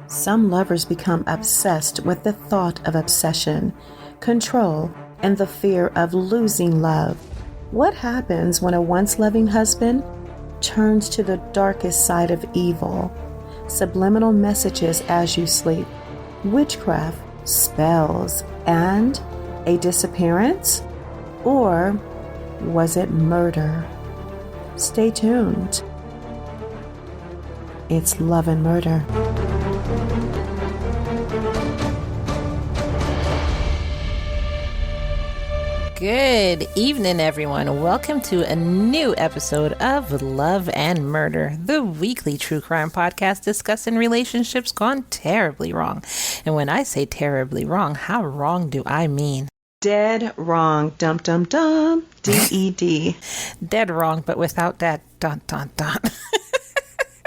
Some lovers become obsessed with the thought of obsession, control, and the fear of losing love. What happens when a once loving husband turns to the darkest side of evil? Subliminal messages as you sleep, witchcraft, spells, and a disappearance? Or was it murder? Stay tuned. It's Love and Murder. Good evening, everyone. Welcome to a new episode of Love and Murder, the weekly true crime podcast discussing relationships gone terribly wrong. And when I say terribly wrong, how wrong do I mean? Dead wrong. Dum dum dum. D-E-D. Dead wrong, but without that dun dun dun.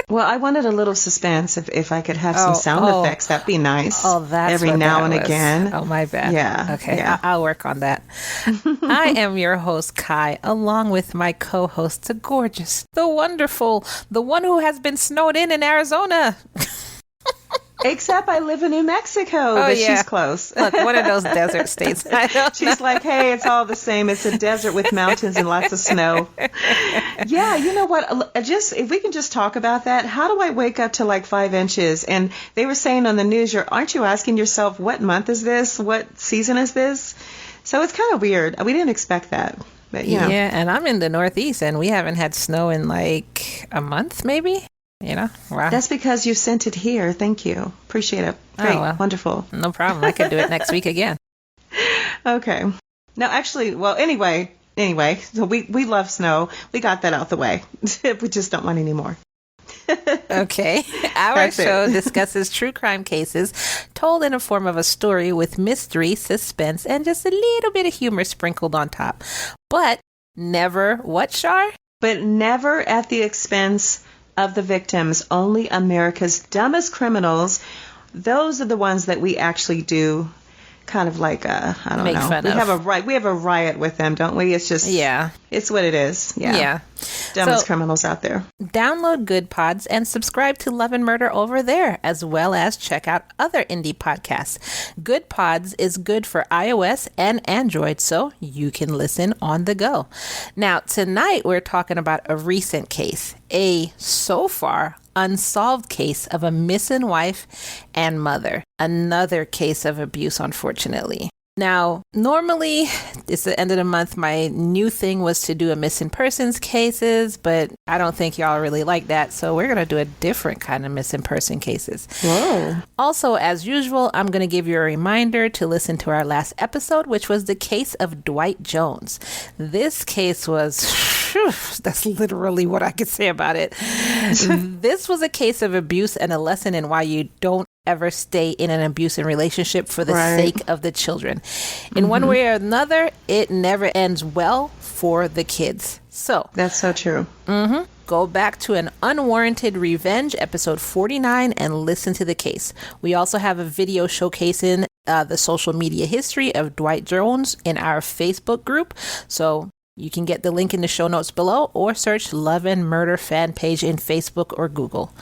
Well, I wanted a little suspense. If I could have some sound effects, that'd be nice. Oh, that's every what now that and was. again. Oh, my bad. Yeah. Okay, yeah. I'll work on that. I am your host, Ky, along with my co-host, the gorgeous, the wonderful, the one who has been snowed in Arizona. Except I live in New Mexico, but she's close. Look, one of those desert states. She's like, hey, it's all the same. It's a desert with mountains and lots of snow. Yeah, you know what? Just if we can just talk about that. How do I wake up to like 5 inches? And they were saying on the news, aren't you asking yourself, what month is this? What season is this? So it's kind of weird. We didn't expect that. But, you know. Yeah, and I'm in the Northeast, and we haven't had snow in like a month, maybe. You know, wow. That's because you sent it here. Thank you. Appreciate it. Great. Oh, well. Wonderful. No problem. I could do it next week again. Okay. No, actually, well, anyway, so we love snow. We got that out the way. We just don't want any more. Okay. Our show discusses true crime cases told in a form of a story with mystery, suspense, and just a little bit of humor sprinkled on top. But never what, Char? But never at the expense of the victims. Only America's dumbest criminals. Those are the ones that we actually do kind of like I don't make know. Fun we of. We have a riot with them, don't we? It's just it's what it is. Yeah. Dumbest criminals out there. Download Good Pods and subscribe to Love and Murder over there, as well as check out other indie podcasts. Good Pods is good for iOS and Android, so you can listen on the go. Now, tonight we're talking about a recent case, a so far unsolved case of a missing wife and mother. Another case of abuse, unfortunately. Now, normally, it's the end of the month. My new thing was to do a missing persons cases, but I don't think y'all really like that. So we're going to do a different kind of missing person cases. Whoa. Also, as usual, I'm going to give you a reminder to listen to our last episode, which was the case of Dwight Jones. This case was, that's literally what I could say about it. This was a case of abuse and a lesson in why you don't ever stay in an abusive relationship for the sake of the children. In one way or another, it never ends well for the kids. So that's so true. Go back to an unwarranted revenge, episode 49, and listen to the case. We also have a video showcasing the social media history of Dwight Jones in our Facebook group. So you can get the link in the show notes below or search Love and Murder fan page in Facebook or Google.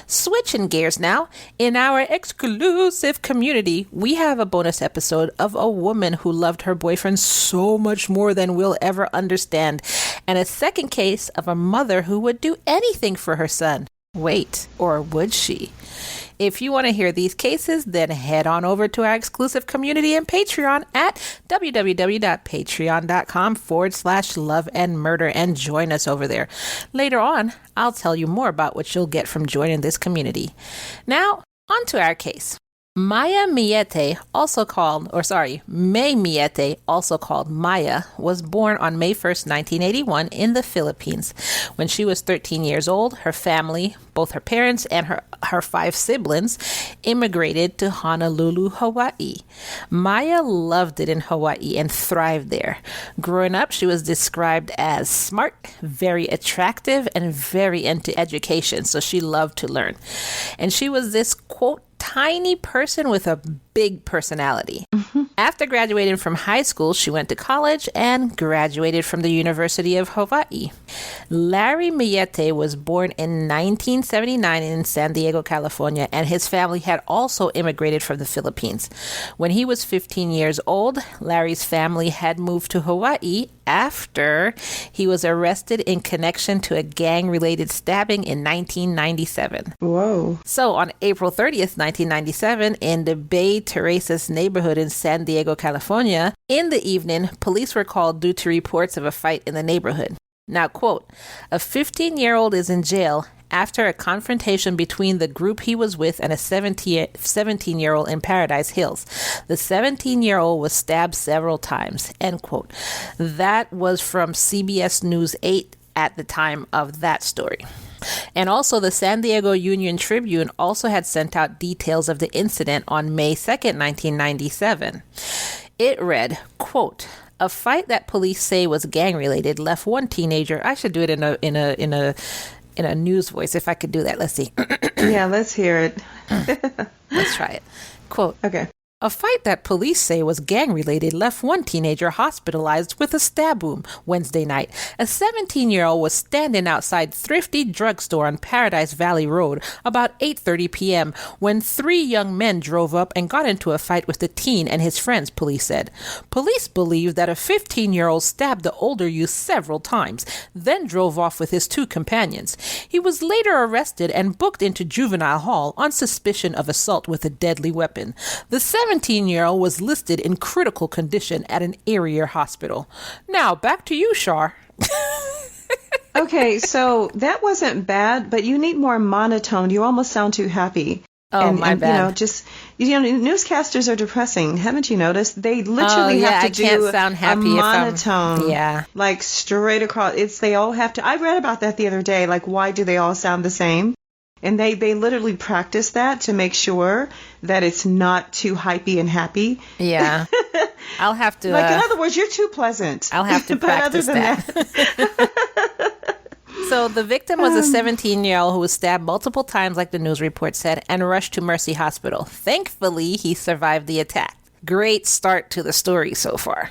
Switching gears now, in our exclusive community, we have a bonus episode of a woman who loved her boyfriend so much more than we'll ever understand, and a second case of a mother who would do anything for her son. Wait, or would she? If you want to hear these cases, then head on over to our exclusive community and Patreon at www.patreon.com/Love and Murder and join us over there. Later on, I'll tell you more about what you'll get from joining this community. Now, on to our case. May Millete, also called Maya, was born on May 1st, 1981 in the Philippines. When she was 13 years old, her family, both her parents and her 5 siblings, immigrated to Honolulu, Hawaii. Maya loved it in Hawaii and thrived there. Growing up, she was described as smart, very attractive, and very into education, so she loved to learn. And she was this, quote, tiny person with a big personality. After graduating from high school, she went to college and graduated from the University of Hawaii. Larry Millete was born in 1979 in San Diego, California, and his family had also immigrated from the Philippines. When he was 15 years old, Larry's family had moved to Hawaii after he was arrested in connection to a gang-related stabbing in 1997. Whoa. So on April 30th, 1997, in the Bay Teresa's neighborhood in San Diego, California, in the evening, police were called due to reports of a fight in the neighborhood. Now, quote, a 15-year-old is in jail after a confrontation between the group he was with and a 17-year-old in Paradise Hills. The 17-year-old was stabbed several times, end quote. That was from CBS News 8 at the time of that story. And also, the San Diego Union Tribune also had sent out details of the incident on May 2nd, 1997. It read, quote, a fight that police say was gang-related left one teenager. I should do it in a news voice if I could do that. Let's see. Yeah, let's hear it. Let's try it. Quote, okay. a fight that police say was gang-related left one teenager hospitalized with a stab wound Wednesday night. A 17-year-old was standing outside Thrifty Drugstore on Paradise Valley Road about 8:30 p.m. when three young men drove up and got into a fight with the teen and his friends, police said. Police believe that a 15-year-old stabbed the older youth several times, then drove off with his two companions. He was later arrested and booked into juvenile hall on suspicion of assault with a deadly weapon. The 17-year-old was listed in critical condition at an area hospital. Now, back to you, Char. Okay, so that wasn't bad, but you need more monotone. You almost sound too happy. Oh, my bad. Newscasters are depressing. Haven't you noticed? They literally have to I can't do sound happy a monotone. Yeah. Like straight across. They all have to. I read about that the other day. Like, why do they all sound the same? And they literally practice that to make sure that it's not too hypey and happy. Yeah. I'll have to... in other words, you're too pleasant. I'll have to practice that. So the victim was a 17-year-old who was stabbed multiple times, like the news report said, and rushed to Mercy Hospital. Thankfully, he survived the attack. Great start to the story so far.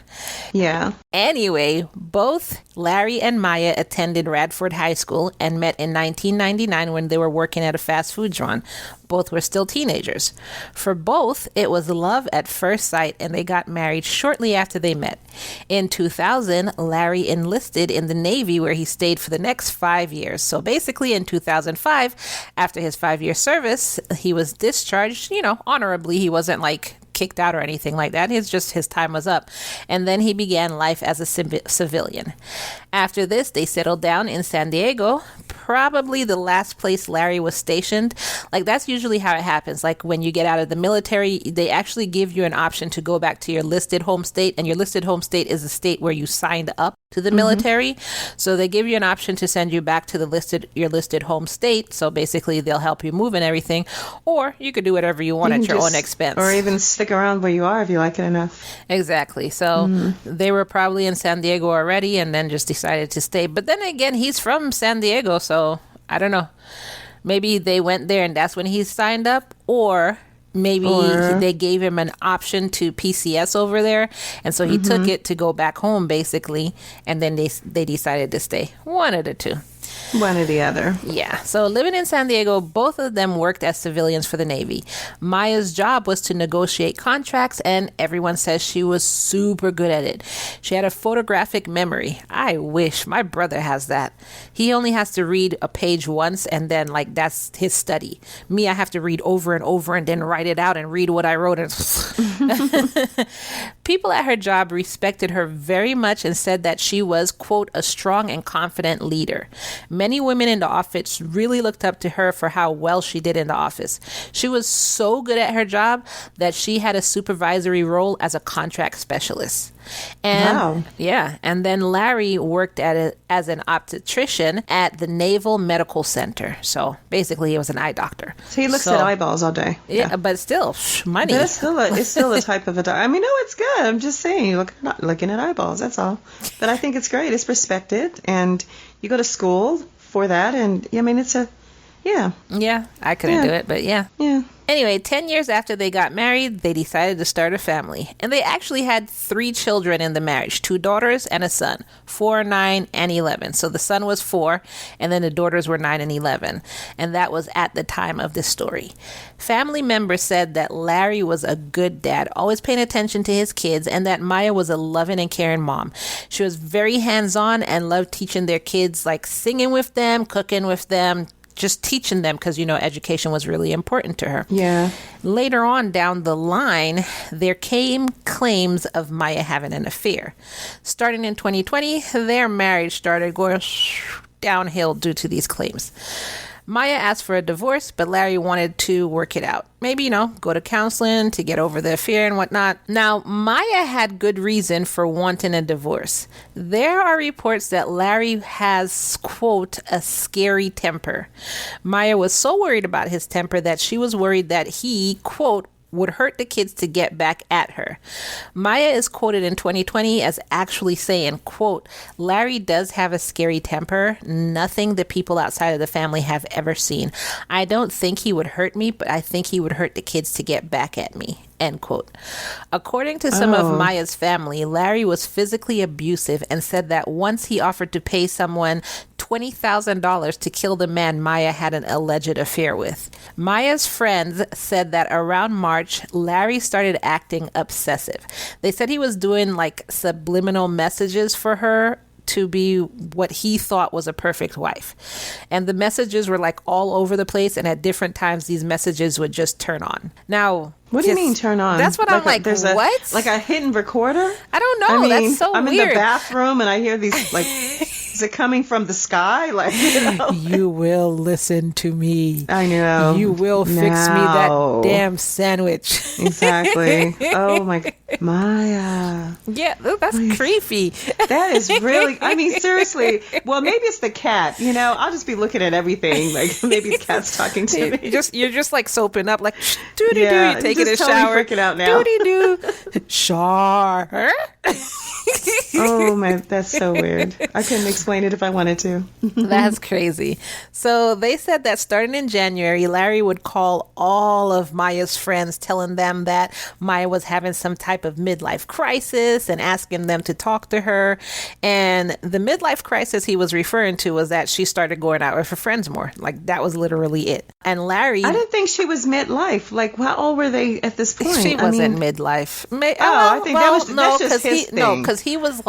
Yeah. Anyway, both Larry and Maya attended Radford High School and met in 1999 when they were working at a fast food joint. Both were still teenagers. For both, it was love at first sight, and they got married shortly after they met. In 2000, Larry enlisted in the Navy, where he stayed for the next 5 years. So basically, in 2005, after his 5-year service, he was discharged, honorably. He wasn't kicked out or anything like that. His time was up. And then he began life as a civilian. After this, they settled down in San Diego, probably the last place Larry was stationed. That's usually how it happens. When you get out of the military, they actually give you an option to go back to your listed home state, and your listed home state is the state where you signed up to the military. So they give you an option to send you back to your listed home state. So basically they'll help you move and everything, or you could do whatever you want at your own expense, or even stick around where you are if you like it enough. Exactly. So they were probably in San Diego already and then just decided to stay. But then again, he's from San Diego, so I don't know. Maybe they went there and that's when he signed up, or maybe they gave him an option to PCS over there, and so he took it to go back home, basically, and then they decided to stay. One of the two. One or the other. Yeah. So living in San Diego, both of them worked as civilians for the Navy. Maya's job was to negotiate contracts, and everyone says she was super good at it. She had a photographic memory. I wish. My brother has that. He only has to read a page once, and then that's his study. Me, I have to read over and over and then write it out and read what I wrote. People at her job respected her very much and said that she was, quote, a strong and confident leader. Many women in the office really looked up to her for how well she did in the office. She was so good at her job that she had a supervisory role as a contract specialist. And wow. Yeah, and then Larry worked as an obstetrician at the Naval Medical Center. So basically, he was an eye doctor. So he looks at eyeballs all day. Yeah, but still, money. But it's still a type of a doctor. I mean, no, it's good. I'm just saying, looking at eyeballs. That's all. But I think it's great. It's respected, and you go to school for that, and I mean, it's Yeah. Yeah, I couldn't do it, but yeah. Yeah. Anyway, 10 years after they got married, they decided to start a family. And they actually had 3 children in the marriage, 2 daughters and a son, 4, 9, and 11. So the son was 4, and then the daughters were 9 and 11. And that was at the time of this story. Family members said that Larry was a good dad, always paying attention to his kids, and that Maya was a loving and caring mom. She was very hands-on and loved teaching their kids, like singing with them, cooking with them, just teaching them because, education was really important to her. Yeah. Later on down the line, there came claims of Maya having an affair. Starting in 2020, their marriage started going downhill due to these claims. Maya asked for a divorce, but Larry wanted to work it out. Maybe, go to counseling to get over the affair and whatnot. Now, Maya had good reason for wanting a divorce. There are reports that Larry has, quote, a scary temper. Maya was so worried about his temper that she was worried that he, quote, would hurt the kids to get back at her. Maya is quoted in 2020 as actually saying, quote, Larry does have a scary temper, nothing the people outside of the family have ever seen. I don't think he would hurt me, but I think he would hurt the kids to get back at me. End quote. According to some of Maya's family, Larry was physically abusive and said that once he offered to pay someone $20,000 to kill the man Maya had an alleged affair with. Maya's friends said that around March, Larry started acting obsessive. They said he was doing like subliminal messages for her to be what he thought was a perfect wife. And the messages were like all over the place, and at different times these messages would just turn on. Now, what do you mean turn on? That's what I'm like, what? Like a hidden recorder? I don't know. That's so I'm weird. In the bathroom and I hear these like is it coming from the sky? Like, you will listen to me. I know. You will fix me that damn sandwich. Exactly. Oh my Maya. Yeah, that's creepy. That is really, seriously. Well, maybe it's the cat, I'll just be looking at everything. Like maybe the cat's talking to me. You're just like soaping up, like doody doo. You're taking a totally shower. Freaking out now. Doody doo. Char. Oh my, that's so weird. I couldn't explain it if I wanted to. That's crazy. So they said that starting in January, Larry would call all of Maya's friends, telling them that Maya was having some type of midlife crisis and asking them to talk to her. And the midlife crisis he was referring to was that she started going out with her friends more. Like that was literally it. And Larry, I didn't think she was midlife. Like how old were they at this point? She wasn't midlife. I think that's just his thing. No, because he was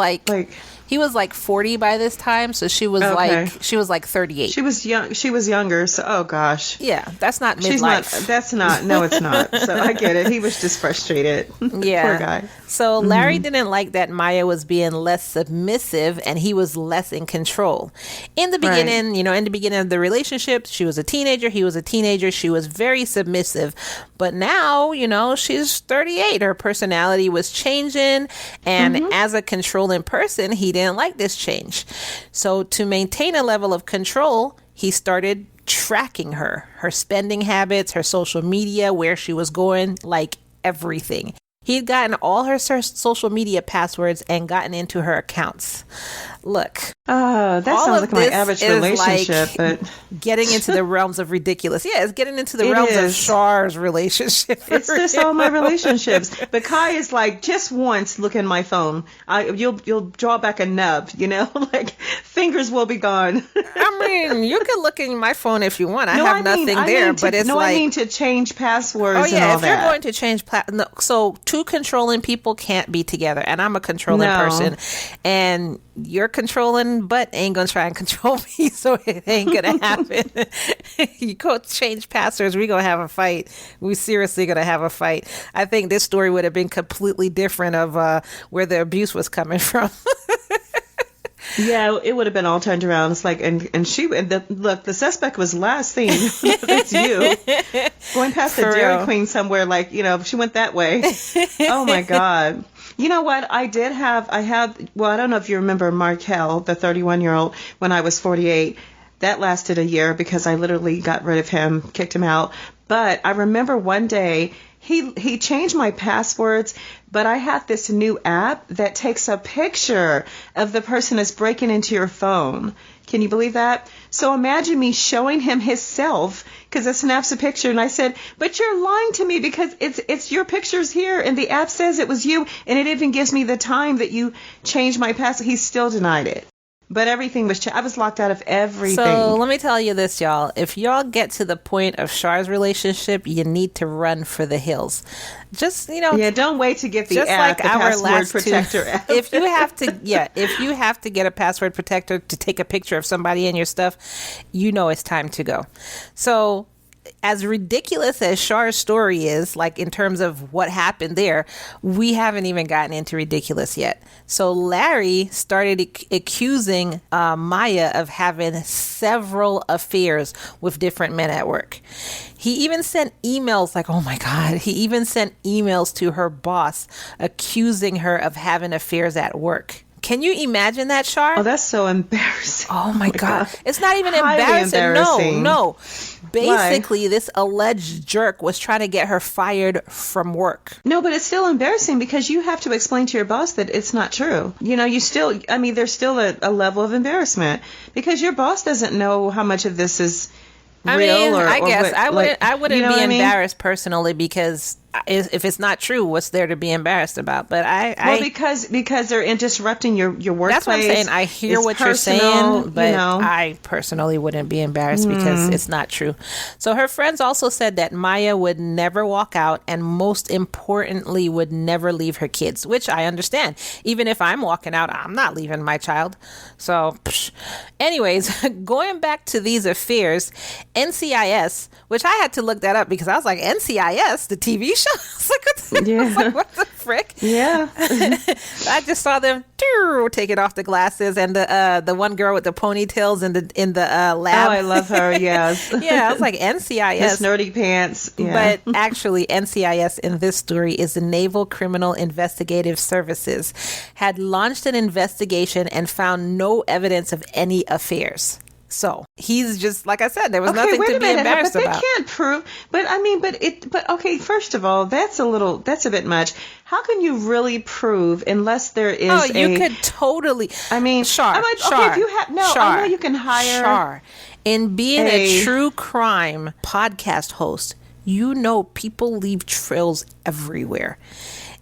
he was like 40 by this time, so she was like 38. She was young. She was younger. So oh gosh. Yeah, that's not midlife. No, it's not. So I get it. He was just frustrated. Yeah. Poor guy. So Larry didn't like that Maya was being less submissive and he was less in control. In the beginning, in the beginning of the relationship, she was a teenager, he was a teenager, she was very submissive. But now, she's 38. Her personality was changing, and as a controlling person, he didn't like this change. So to maintain a level of control, he started tracking her spending habits, her social media, where she was going, like everything. He'd gotten all her social media passwords and gotten into her accounts. Look. That sounds like my average relationship, but getting into the realms of ridiculous. Yeah, it's getting into the realms of Char's relationship. It's just all my relationships. But Ky is like, just once look in my phone. You'll draw back a nub, like fingers will be gone. You can look in my phone if you want. I have nothing there, but it's I mean to change passwords. Oh yeah, if you're going to change so two controlling people can't be together, and I'm a controlling person, and you're controlling but ain't gonna try and control me, so it ain't gonna happen. You go change passwords, we gonna have a fight. We seriously gonna have a fight. I think this story would have been completely different of where the abuse was coming from. Yeah, it would have been all turned around. It's like, the suspect was last seen. That's you going past the Dairy Queen somewhere. Like, she went that way. Oh my God. You know what? I don't know if you remember Markel, the 31-year-old, when I was 48. That lasted a year because I literally got rid of him, kicked him out. But I remember one day he changed my passwords, but I had this new app that takes a picture of the person that's breaking into your phone. Can you believe that? So imagine me showing him his self, because it snaps a picture, and I said, but you're lying to me because it's your pictures here, and the app says it was you, and it even gives me the time that you changed my password. He still denied it. But everything was I was locked out of everything. So let me tell you this, y'all. If y'all get to the point of Char's relationship, you need to run for the hills. Just, Yeah, don't wait to get the just app, like the our password last protector two. app. If you have to get a password protector to take a picture of somebody and your stuff, it's time to go. So as ridiculous as Char's story is, like in terms of what happened there, we haven't even gotten into ridiculous yet. So Larry started accusing Maya of having several affairs with different men at work. He even sent emails, like, oh my God, he even sent emails to her boss accusing her of having affairs at work. Can you imagine that, Char? Oh, that's so embarrassing. Oh my God. It's not even Highly embarrassing. No. Basically, Why? this alleged jerk was trying to get her fired from work. No, but it's still embarrassing because you have to explain to your boss that it's not true. There's still a level of embarrassment because your boss doesn't know how much of this is real. I wouldn't be embarrassed personally because if it's not true, what's there to be embarrassed about? But because they're disrupting your workplace. That's what I'm saying. I hear what you're saying, but I personally wouldn't be embarrassed because it's not true. So her friends also said that Maya would never walk out, and most importantly, would never leave her kids, which I understand. Even if I'm walking out, I'm not leaving my child. So, anyways, going back to these affairs, NCIS, which I had to look that up because I was like, NCIS, the TV show? I was like, what the frick? Yeah. I just saw them taking off the glasses and the one girl with the ponytails in the lab. Oh, I love her, yes. Yeah, I was like, NCIS. Miss Nerdy Pants. Yeah. But actually, NCIS in this story is the Naval Criminal Investigative Services, had launched an investigation and found no evidence of any affairs. So he's just, like I said, there was nothing to be embarrassed about. But they can't prove. But okay. First of all, that's a bit much. How can you really prove unless there is? Oh, you could totally. Char. Okay, if you have I know you can hire. Char. In being a true crime podcast host, people leave trails everywhere.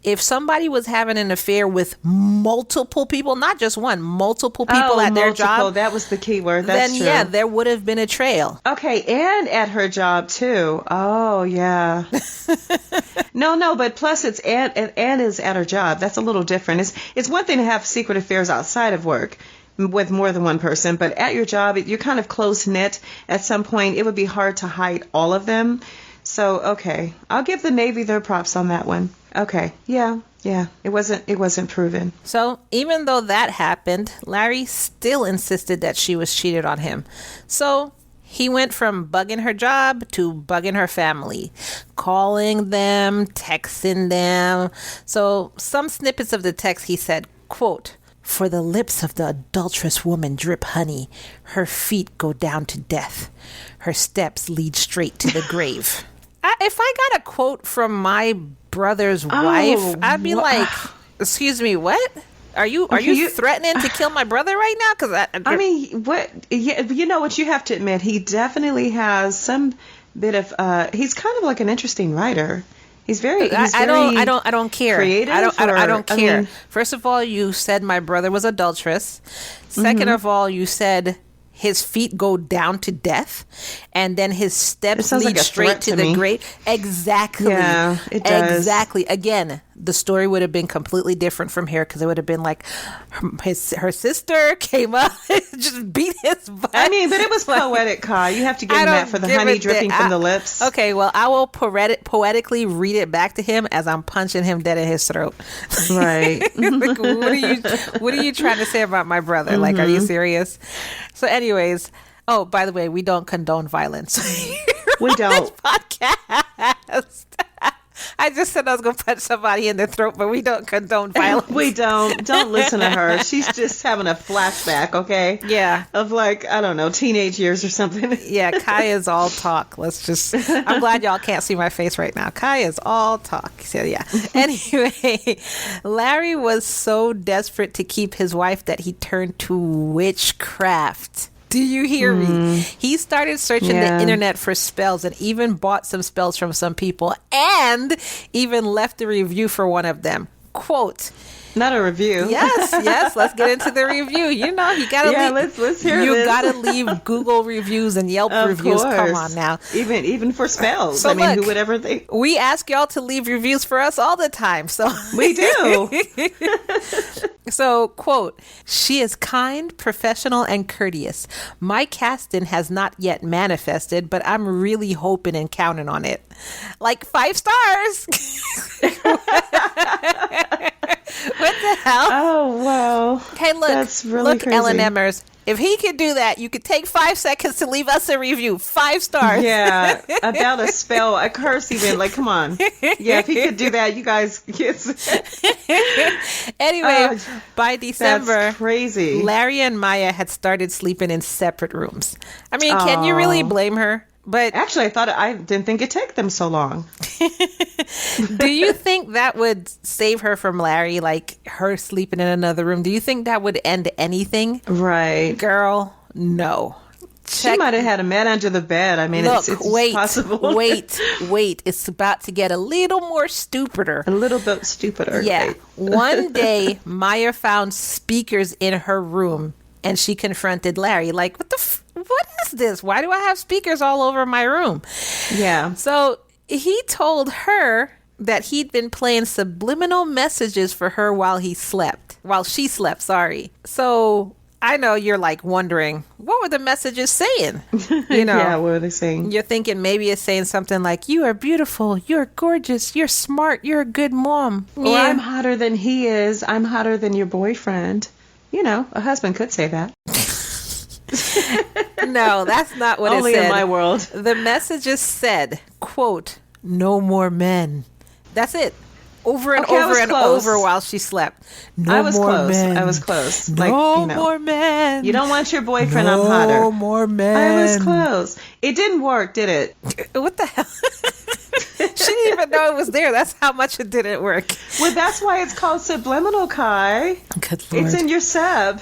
If somebody was having an affair with multiple people, not just one, multiple people at their job. That was the key word. That's true. Yeah, there would have been a trail. Okay, and at her job too. Oh, yeah. No, but plus it's and is at her job. That's a little different. It's one thing to have secret affairs outside of work with more than one person, but at your job, you're kind of close-knit. At some point, it would be hard to hide all of them. So, okay, I'll give the Navy their props on that one. Okay, yeah, it wasn't proven. So even though that happened, Larry still insisted that she was cheated on him. So he went from bugging her job to bugging her family, calling them, texting them. So some snippets of the text he said, quote, "For the lips of the adulterous woman drip honey, her feet go down to death, her steps lead straight to the grave." If I got a quote from my brother's wife, I'd be like, "Excuse me, what? Are you threatening to kill my brother right now?" Because what? Yeah, what you have to admit, he definitely has some bit of. He's kind of like an interesting writer. He's very. I don't care. Creative. I don't care. First of all, you said my brother was adulterous. Second of all, you said his feet go down to death, and then his steps lead straight to the grave. Exactly. Yeah, it does. Exactly. Again, the story would have been completely different from here because it would have been like her sister came up and just beat his butt. But it was poetic, Ky. You have to give him that for the honey dripping from the lips. Okay, well, I will poetically read it back to him as I'm punching him dead in his throat. Right. Like, what are you trying to say about my brother? Like, are you serious? So anyways, oh, by the way, we don't condone violence. We don't. This podcast. I I just said I was going to punch somebody in the throat, but we don't condone violence. We don't. Don't listen to her. She's just having a flashback, okay? Yeah. Of like, I don't know, teenage years or something. Yeah, Ky is all talk. I'm glad y'all can't see my face right now. Ky is all talk. So yeah. Anyway, Larry was so desperate to keep his wife that he turned to witchcraft. Do you hear me? He started searching the internet for spells and even bought some spells from some people and even left a review for one of them. Quote, not a review. Yes. Let's get into the review. You know, you gotta leave. Let's hear you this. gotta leave Google reviews and Yelp reviews. Course. Come on now. Even for spells. So look, who would ever think? We ask y'all to leave reviews for us all the time. So we do. So, quote, she is kind, professional, and courteous. My casting has not yet manifested, but I'm really hoping and counting on it. Like 5 stars. What the hell? Oh, wow. Hey, look. That's really crazy. L&Mers. If he could do that, you could take 5 seconds to leave us a review. 5 stars. Yeah, about a spell, a curse even. Like, come on. Yeah, if he could do that, you guys. Yes. Anyway, by December, that's crazy. Larry and Maya had started sleeping in separate rooms. I mean, can you really blame her? But actually, I didn't think it'd take them so long. Do you think that would save her from Larry, like her sleeping in another room? Do you think that would end anything? Right. Girl, no. She might have had a man under the bed. I mean, look, it's wait, possible. wait. It's about to get a little more stupider. A little bit stupider. Yeah. Okay. One day, Maya found speakers in her room, and she confronted Larry, like, what is this? Why do I have speakers all over my room? Yeah. So he told her that he'd been playing subliminal messages for her while she slept. Sorry. So I know you're like wondering, what were the messages saying? You know, yeah, what were they saying? You're thinking maybe it's saying something like, you are beautiful, you're gorgeous, you're smart, you're a good mom. Or I'm hotter than he is. I'm hotter than your boyfriend. You know, a husband could say that. No, that's not what Only it said. in my world. The messages said, quote, no more men. That's it. Over and over while she slept. I was close. No more men. You don't want your boyfriend, I'm hotter. No more men. I was close. It didn't work, did it? What the hell? She didn't even know it was there. That's how much it didn't work. Well, that's why it's called Subliminal, Ky. Good Lord. It's in your sub.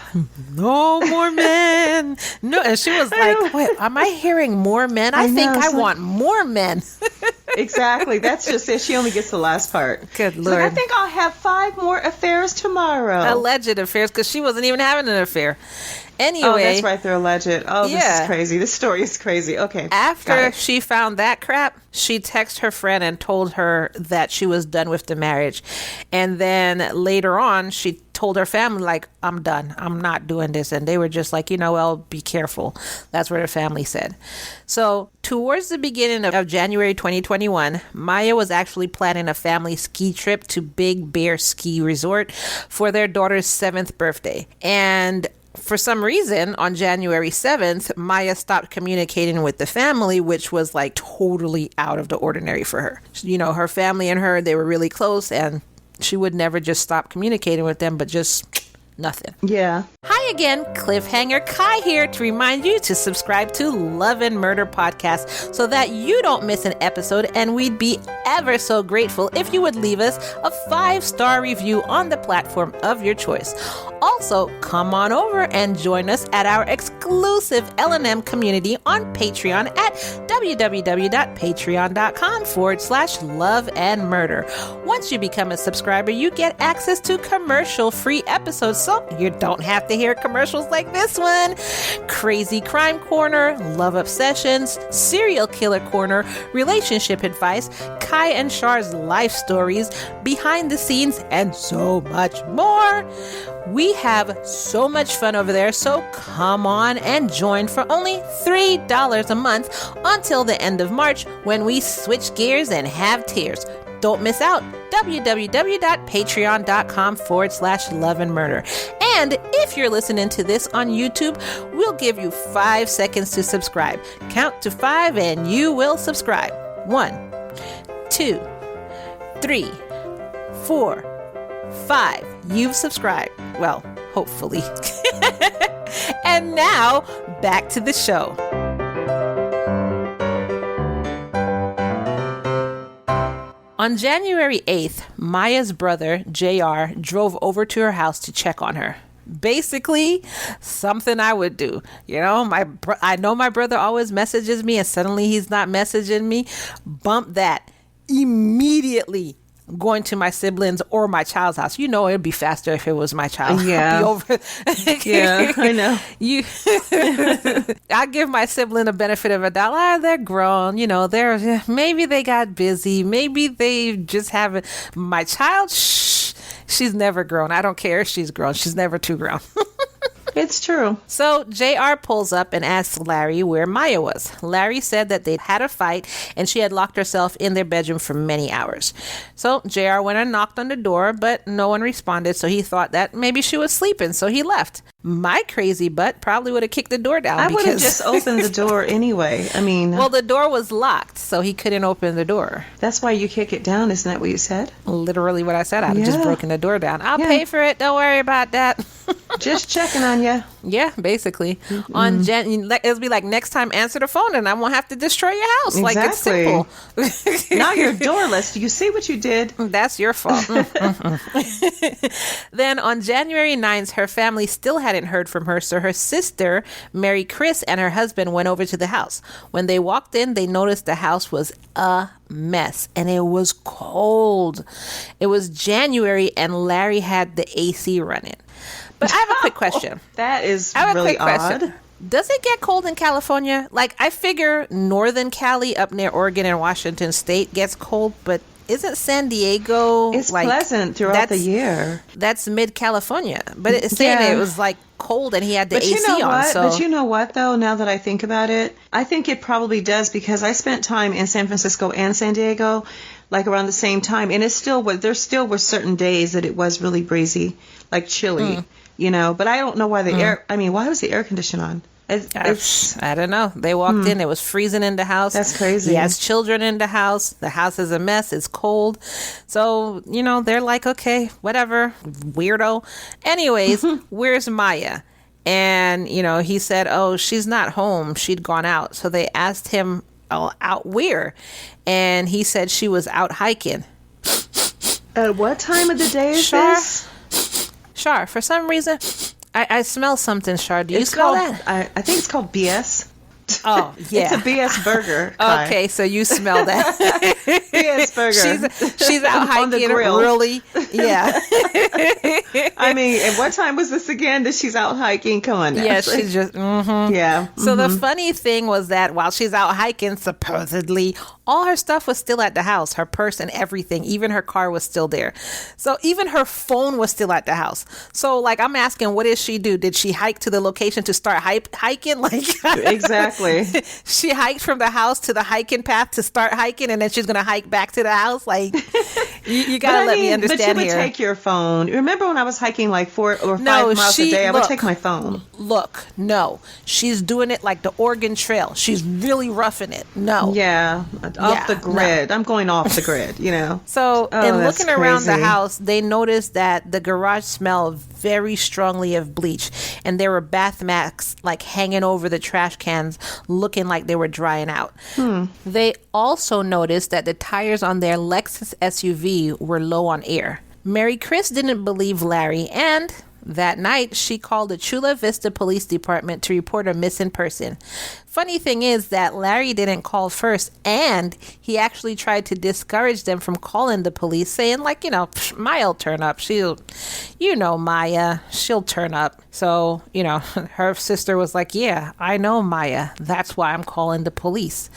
No more men. No, and she was like, wait, am I hearing more men? I think I want more men. Exactly. That's just it. She only gets the last part. Good Lord. Like, I think I'll have 5 more affairs tomorrow. Alleged affairs, because she wasn't even having an affair. Anyway. Oh, that's right. They're alleged. Oh, This is crazy. This story is crazy. Okay. After she found that crap, she texted her friend and told her that she was done with the marriage. And then later on, she told her family, like, I'm done. I'm not doing this. And they were just like, well, be careful. That's what her family said. So towards the beginning of January 2021, Maya was actually planning a family ski trip to Big Bear Ski Resort for their daughter's 7th birthday. And for some reason, on January 7th, Maya stopped communicating with the family, which was like totally out of the ordinary for her. Her family and her, they were really close, and she would never just stop communicating with them, but just nothing. Yeah. Hi again, Cliffhanger Ky here to remind you to subscribe to Love and Murder Podcast so that you don't miss an episode, and we'd be ever so grateful if you would leave us a 5-star review on the platform of your choice. Also, come on over and join us at our exclusive L&M community on Patreon at www.patreon.com/love and murder. Once you become a subscriber, you get access to commercial-free episodes, so you don't have to hear commercials like this one. Crazy Crime Corner, Love Obsessions, Serial Killer Corner, Relationship Advice, Ky and Char's life stories, behind the scenes, and so much more. We have so much fun over there, so come on and join for only $3 a month until the end of March, when we switch gears and have tiers. Don't miss out. www.patreon.com/love and murder. And if you're listening to this on YouTube, we'll give you 5 seconds to subscribe. Count to 5 and you will subscribe. 1, 2, 3, 4, 5. You've subscribed. Well, hopefully. And now, back to the show. On January 8th, Maya's brother, JR, drove over to her house to check on her. Basically, something I would do. You know, I know my brother always messages me and suddenly he's not messaging me. Bump that. Immediately going to my siblings or my child's house. You know, it'd be faster if it was my child. Yeah. Be over. Yeah, I know. I give my sibling a benefit of a doubt. They're grown. You know, maybe they got busy. Maybe they just haven't. My child, she's never grown. I don't care if she's grown. She's never too grown. It's true. So JR pulls up and asks Larry where Maya was. Larry said that they'd had a fight and she had locked herself in their bedroom for many hours. So JR went and knocked on the door, but no one responded, so he thought that maybe she was sleeping, so he left. My crazy butt probably would have kicked the door down. I would have just opened the door anyway. I mean... Well, the door was locked, so he couldn't open the door. That's why you kick it down, isn't that what you said? Literally what I said. I'd have just broken the door down. I'll pay for it. Don't worry about that. Just checking on you. Yeah, basically. Mm-hmm. It'll be like, next time answer the phone and I won't have to destroy your house. Exactly. Like, it's simple. Now you're doorless. Do you see what you did? That's your fault. Then on January 9th, her family still hadn't heard from her, so her sister, Mary Chris, and her husband went over to the house. When they walked in, they noticed the house was a mess and it was cold. It was January and Larry had the AC running. But I have a quick question. That is really odd. Does it get cold in California? Like, I figure northern Cali up near Oregon and Washington State gets cold, but isn't San Diego... It's like, pleasant throughout the year. That's mid-California. But it's saying that it was like cold and he had the AC on. So. But you know what, though, now that I think about it, I think it probably does because I spent time in San Francisco and San Diego like around the same time. And there still were certain days that it was really breezy, like chilly, you know. But I don't know why why was the air conditioner on? I don't know. They walked in. It was freezing in the house. That's crazy. He has children in the house. The house is a mess. It's cold. So, you know, they're like, okay, whatever, weirdo. Anyways, where's Maya? And, you know, he said, oh, she's not home. She'd gone out. So they asked him, oh, out where? And he said she was out hiking. At what time of the day is this? Char, for some reason... I smell something, Char. Do you smell that? I think it's called BS. Oh, yeah. It's a BS burger. Okay, so you smell that. BS burger. She's out hiking. On the grill. Really? Yeah. I mean, and what time was this again that she's out hiking? Come on now. Yeah, she's just... Mm-hmm. Yeah. So the funny thing was that while she's out hiking, supposedly, all her stuff was still at the house. Her purse and everything. Even her car was still there. So even her phone was still at the house. So, like, I'm asking, what did she do? Did she hike to the location to start hiking? Like... Exactly. She hiked from the house to the hiking path to start hiking, and then she's gonna hike back to the house. Like, you gotta let me understand. But you would take your phone. Remember when I was hiking like 4 or 5 miles a day? I would take my phone. Look, no, she's doing it like the Oregon Trail. She's really roughing it. No, off the grid. No. I'm going off the grid. You know. So, in looking around the house, they noticed that the garage smelled very strongly of bleach, and there were bath mats like hanging over the trash cans, looking like they were drying out. They also noticed that the tires on their Lexus SUV were low on air. Mary Chris didn't believe Larry, and that night she called the Chula Vista Police Department to report a missing person. Funny thing is that Larry didn't call first, and he actually tried to discourage them from calling the police, saying, like, you know, Maya will turn up. Maya, she'll turn up. So, you know, her sister was like, yeah, I know Maya. That's why I'm calling the police.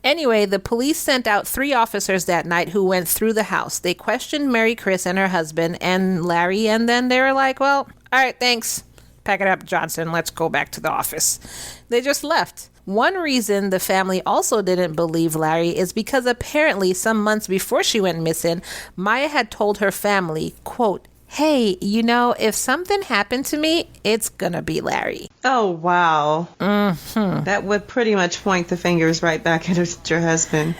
Anyway, the police sent out 3 officers that night who went through the house. They questioned Mary Chris and her husband and Larry, and then they were like, well, all right, thanks. Pack it up, Johnson. Let's go back to the office. They just left. One reason the family also didn't believe Larry is because apparently some months before she went missing, Maya had told her family, quote, hey, you know, if something happened to me, it's gonna be Larry. Oh, wow. Mm-hmm. That would pretty much point the fingers right back at your husband.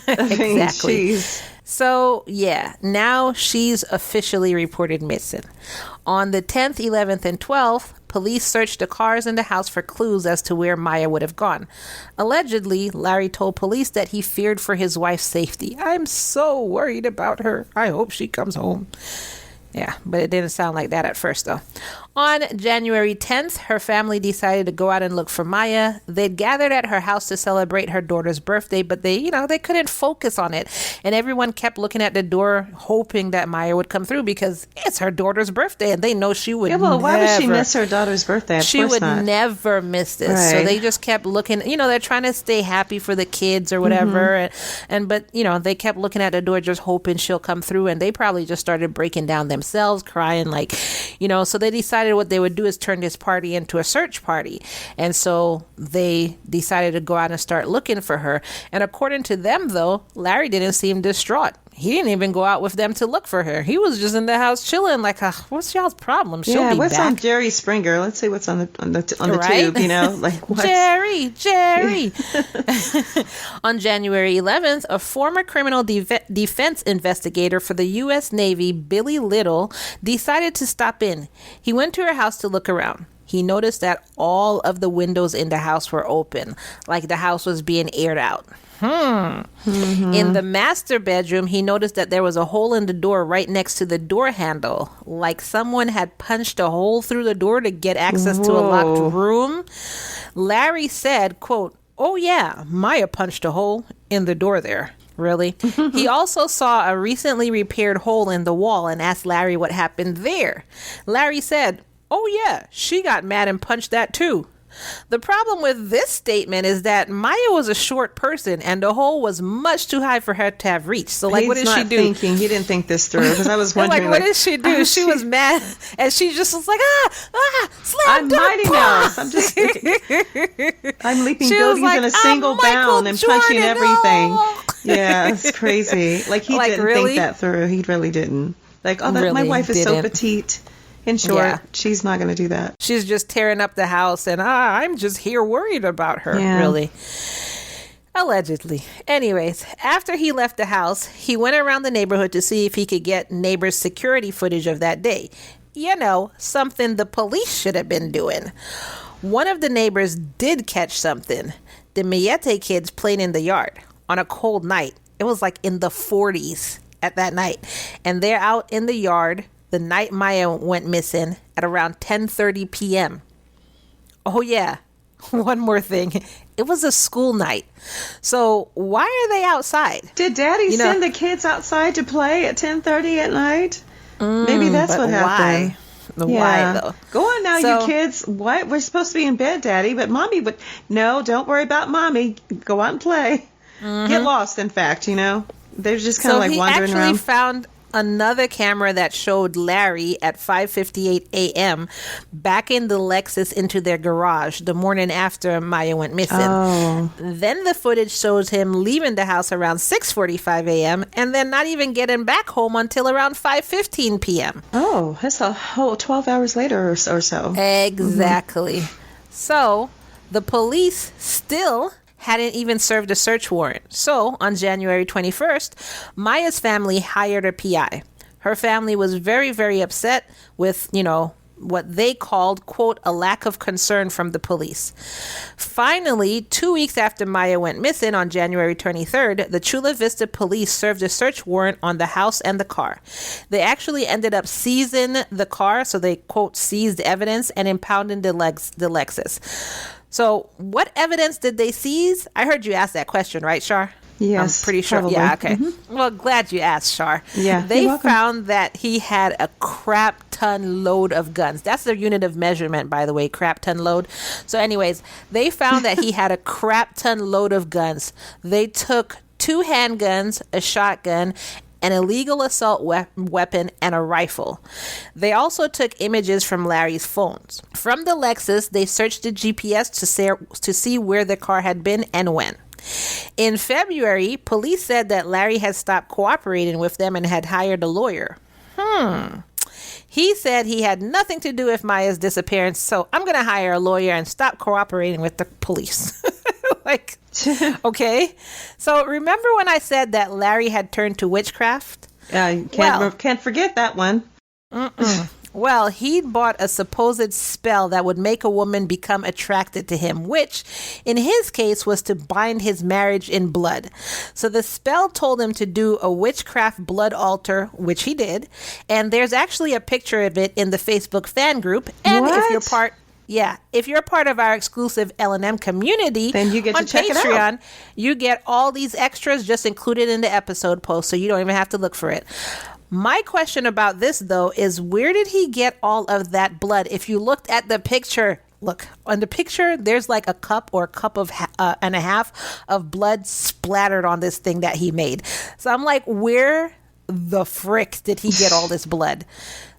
Exactly. Jeez. So, yeah, now she's officially reported missing. On the 10th, 11th, and 12th, police searched the cars in the house for clues as to where Maya would have gone. Allegedly, Larry told police that he feared for his wife's safety. I'm so worried about her. I hope she comes home. Yeah, but it didn't sound like that at first, though. On January 10th, her family decided to go out and look for Maya. They'd gathered at her house to celebrate her daughter's birthday, but they couldn't focus on it. And everyone kept looking at the door, hoping that Maya would come through because it's her daughter's birthday, and they know she would never. Why would she miss her daughter's birthday? She would never miss this. Right. So they just kept looking. They're trying to stay happy for the kids or whatever. But they kept looking at the door, just hoping she'll come through. And they probably just started breaking down themselves, crying so they decided what they would do is turn this party into a search party. And so they decided to go out and start looking for her. And according to them, though, Larry didn't seem distraught. He didn't even go out with them to look for her. He was just in the house chilling, like, what's y'all's problem? She'll be what's back. on Jerry Springer? Let's see what's on the right? tube, like what? Jerry. On January 11th, a former criminal defense investigator for the U.S. Navy, Billy Little, decided to stop in. He went to her house to look around. He noticed that all of the windows in the house were open, like the house was being aired out. In the master bedroom, he noticed that there was a hole in the door right next to the door handle, like someone had punched a hole through the door to get access to a locked room. Larry said, quote, "Oh yeah, Maya punched a hole in the door there." Really? He also saw a recently repaired hole in the wall and asked Larry what happened there. Larry said, "Oh yeah, she got mad and punched that too." The problem with this statement is that Maya was a short person and the hole was much too high for her to have reached. So, what did she do? He didn't think this through because I was wondering, what did she do? She was mad and she just was like, slam dunk, Mighty Mouse. I'm leaping buildings in a single bound and punching everything. Yeah, it's crazy. He didn't think that through. He really didn't. My wife is so petite. In short, she's not going to do that. She's just tearing up the house and I'm just here worried about her, really. Allegedly. Anyways, after he left the house, he went around the neighborhood to see if he could get neighbors' security footage of that day. Something the police should have been doing. One of the neighbors did catch something. The Millete kids playing in the yard on a cold night. It was in the 40s at that night. And they're out in the yard the night Maya went missing at around 10:30 p.m. Oh, yeah. One more thing. It was a school night. So why are they outside? Did Daddy send the kids outside to play at 10:30 at night? Maybe that's what happened. Why, though? Go on now, you kids. What? We're supposed to be in bed, Daddy, but Mommy would... No, don't worry about Mommy. Go out and play. Get lost, in fact, They're just kind of wandering around. So he actually found another camera that showed Larry at 5:58 a.m. backing the Lexus into their garage the morning after Maya went missing. Then the footage shows him leaving the house around 6:45 a.m. and then not even getting back home until around 5:15 p.m. Oh, that's a whole 12 hours later or so. Exactly. So the police still hadn't even served a search warrant. So, on January 21st, Maya's family hired a PI. Her family was very, very upset with, what they called, quote, a lack of concern from the police. Finally, 2 weeks after Maya went missing on January 23rd, the Chula Vista police served a search warrant on the house and the car. They actually ended up seizing the car, so they, quote, seized evidence and impounded the Lexus. So what evidence did they seize? I heard you ask that question, right, Char? Yes, I'm pretty sure. Probably. Yeah, okay. Well, glad you asked, Char. Yeah, they found that he had a crap ton load of guns. That's their unit of measurement, by the way, crap ton load. So anyways, they found that he had a crap ton load of guns. They took 2 handguns, a shotgun, an illegal assault weapon, and a rifle. They also took images from Larry's phones. From the Lexus, they searched the GPS to see where the car had been and when. In February, police said that Larry had stopped cooperating with them and had hired a lawyer. He said he had nothing to do with Maya's disappearance, so I'm going to hire a lawyer and stop cooperating with the police. Okay. So remember when I said that Larry had turned to witchcraft? Can't forget that one. Well, he'd bought a supposed spell that would make a woman become attracted to him, which, in his case, was to bind his marriage in blood. So the spell told him to do a witchcraft blood altar, which he did. And there's actually a picture of it in the Facebook fan group. And What? if you're part of our exclusive L&M community, Then you get on to check it out. Patreon, you get all these extras just included in the episode post, so you don't even have to look for it. My question about this, though, is where did he get all of that blood? If you looked at the picture, look, on the picture, there's like a cup or a cup of and a half of blood splattered on this thing that he made. So I'm like, where the frick did he get all this blood?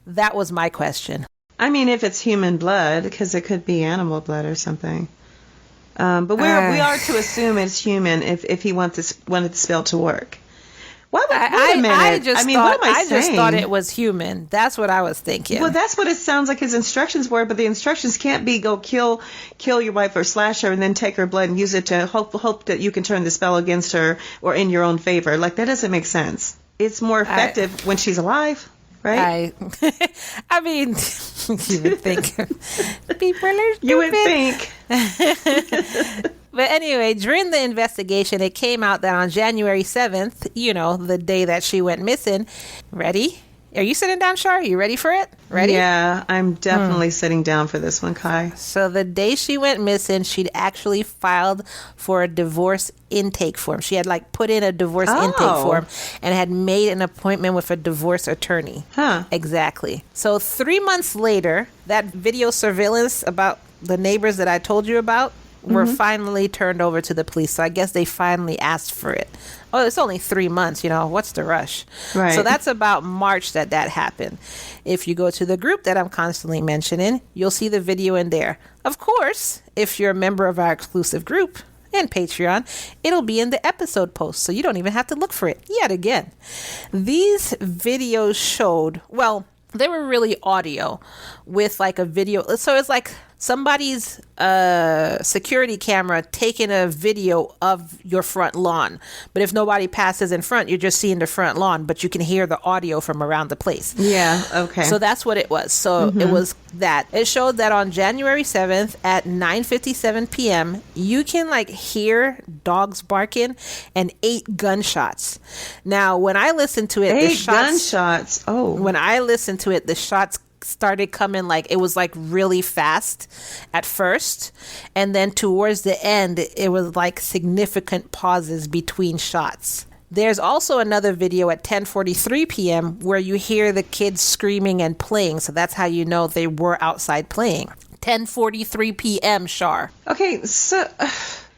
That was my question. I mean, if it's human blood, because it could be animal blood or something. But we are to assume it's human if he wanted the spell to work. Wait a minute. I just thought it saying? was human. That's what I was thinking. Well, that's what it sounds like his instructions were, but the instructions can't be go kill your wife or slash her and then take her blood and use it to hope that you can turn the spell against her or in your own favor. Like, that doesn't make sense. It's more effective when she's alive, right? I mean, you would think people are stupid. You would think. But anyway, during the investigation, it came out that on January 7th, the day that she went missing. Ready? Are you sitting down, Char? Are you ready for it? Ready? Yeah, I'm definitely sitting down for this one, Ky. So the day she went missing, she'd actually filed for a divorce intake form. She had put in a divorce intake form and had made an appointment with a divorce attorney. Huh. Exactly. So 3 months later, that video surveillance about the neighbors that I told you about were finally turned over to the police. So I guess they finally asked for it. Oh, it's only 3 months, what's the rush? Right. So that's about March that happened. If you go to the group that I'm constantly mentioning, you'll see the video in there. Of course, if you're a member of our exclusive group and Patreon, it'll be in the episode post, so you don't even have to look for it yet again. These videos showed, well, they were really audio with a video. So it's like somebody's security camera taking a video of your front lawn. But if nobody passes in front, you're just seeing the front lawn, but you can hear the audio from around the place. Yeah, okay. So that's what it was. So it was that. It showed that on January 7th at 9:57 p.m., you can hear dogs barking and 8 gunshots. Now, when I listened to it, 8 gunshots. Oh. When I listened to it, the shots started coming it was really fast at first, and then towards the end it was significant pauses between shots. There's also another video at 10:43 p.m. where you hear the kids screaming and playing, so that's how you know they were outside playing. 10:43 p.m. Char. Okay, so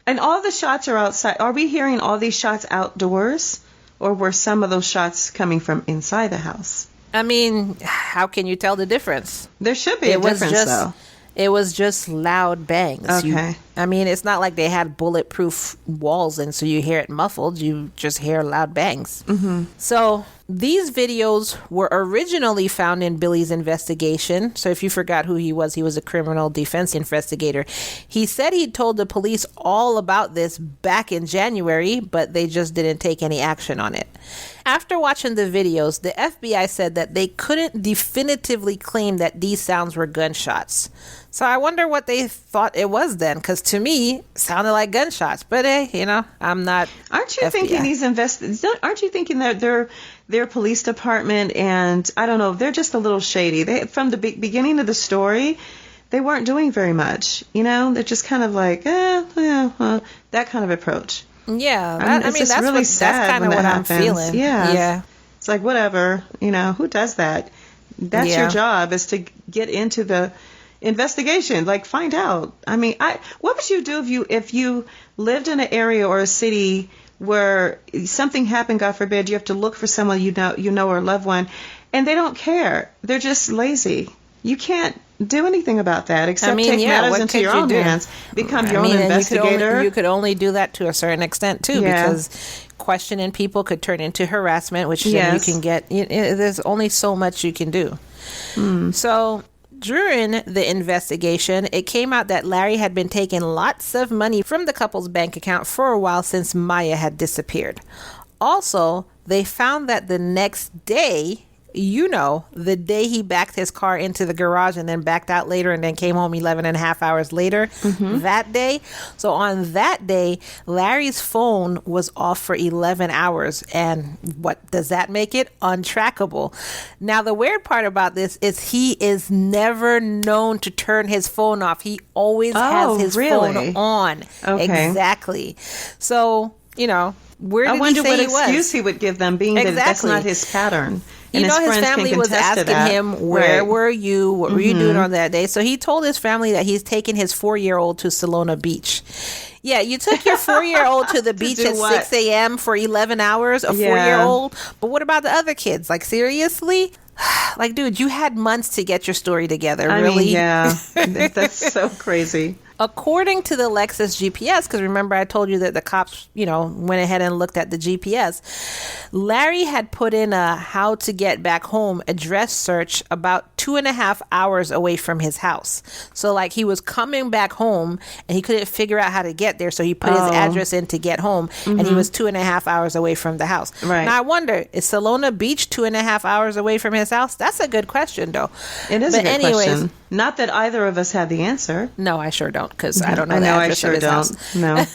and all the shots are outside. Are we hearing all these shots outdoors, or were some of those shots coming from inside the house? I mean, how can you tell the difference? There should be a difference, though. It was just loud bangs. Okay. It's not like they had bulletproof walls and so you hear it muffled. You just hear loud bangs. Mm-hmm. So these videos were originally found in Billy's investigation. So if you forgot who he was a criminal defense investigator. He said he'd told the police all about this back in January, but they just didn't take any action on it. After watching the videos, the FBI said that they couldn't definitively claim that these sounds were gunshots. So I wonder what they thought it was then, because to me, it sounded like gunshots. But I'm not. Aren't you FBI. thinking Aren't you thinking that their police department and I don't know, they're just a little shady. From the beginning of the story, they weren't doing very much. They're just kind of that kind of approach. Yeah, that's really sad. That's kind of what I'm feeling. Yeah. It's like, whatever. Who does that? That's your job, is to get into the investigation, find out. What would you do if you lived in an area or a city where something happened, God forbid, you have to look for someone you know or a loved one, and they don't care. They're just lazy. You can't do anything about that except take matters into your own hands. Become your own investigator. You could only do that to a certain extent too, because questioning people could turn into harassment, which then you can get. There's only so much you can do. So During the investigation, it came out that Larry had been taking lots of money from the couple's bank account for a while since Maya had disappeared. Also, they found that the next day, the day he backed his car into the garage and then backed out later and then came home 11 and a half hours later, that day. So on that day, Larry's phone was off for 11 hours. And what does that make it? Untrackable. Now, the weird part about this is he is never known to turn his phone off. He always has his phone on. Okay. Exactly. So, where did I wonder he say what he was? excuse he would give them, being that that's not his pattern. And his friends family was asking him, where were you? What were you doing on that day? So he told his family that he's taking his 4-year-old to Salona Beach. Yeah, you took your 4-year-old to the beach at 6 a.m. for 11 hours, a 4-year-old. But what about the other kids? Like, seriously? Like, dude, you had months to get your story together. I really? mean, yeah. That's so crazy. According to the Lexus GPS, because remember I told you that the cops, went ahead and looked at the GPS, Larry had put in a how to get back home address search about 2.5 hours away from his house. So like he was coming back home and he couldn't figure out how to get there. So he put his address in to get home and he was 2.5 hours away from the house. Right. Now I wonder, is Salona Beach 2.5 hours away from his house? That's a good question though. It is a good question. Not that either of us have the answer. No, I sure don't, because I don't know the address of his house. No.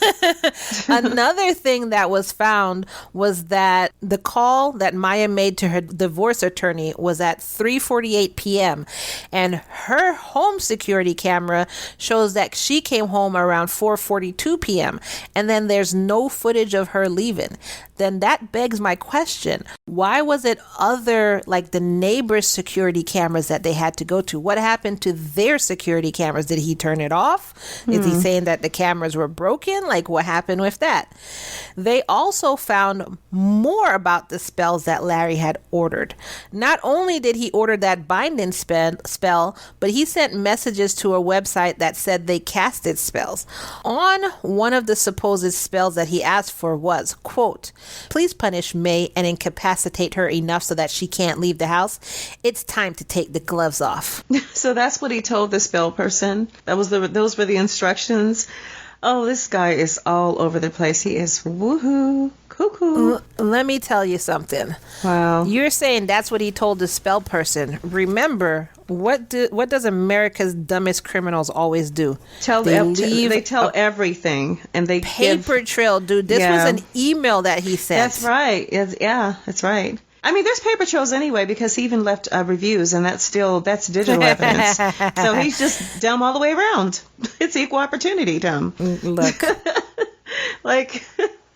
Another thing that was found was that the call that Maya made to her divorce attorney was at 3:48 p.m. and her home security camera shows that she came home around 4:42 p.m. and then there's no footage of her leaving. Then that begs my question. Why was it other, like the neighbors' security cameras that they had to go to? What happened to their security cameras? Did he turn it off? Is he saying that the cameras were broken? Like, what happened with that? They also found more about the spells that Larry had ordered. Not only did he order that binding spell, but he sent messages to a website that said they casted spells. On one of the supposed spells that he asked for was, quote, "Please punish May and incapacitate her enough so that she can't leave the house. It's time to take the gloves off." So that's what he told the spell person. Those were the instructions. Oh, this guy is all over the place. He is woohoo, cuckoo. Let me tell you something. Wow. You're saying that's what he told the spell person. Remember, what does America's dumbest criminals always do? They tell everything, and they paper trail, dude. This was an email that he sent. That's right. That's right. I mean, there's paper trails anyway, because he even left reviews, and that's digital evidence. So he's just dumb all the way around. It's equal opportunity dumb. Look. Like...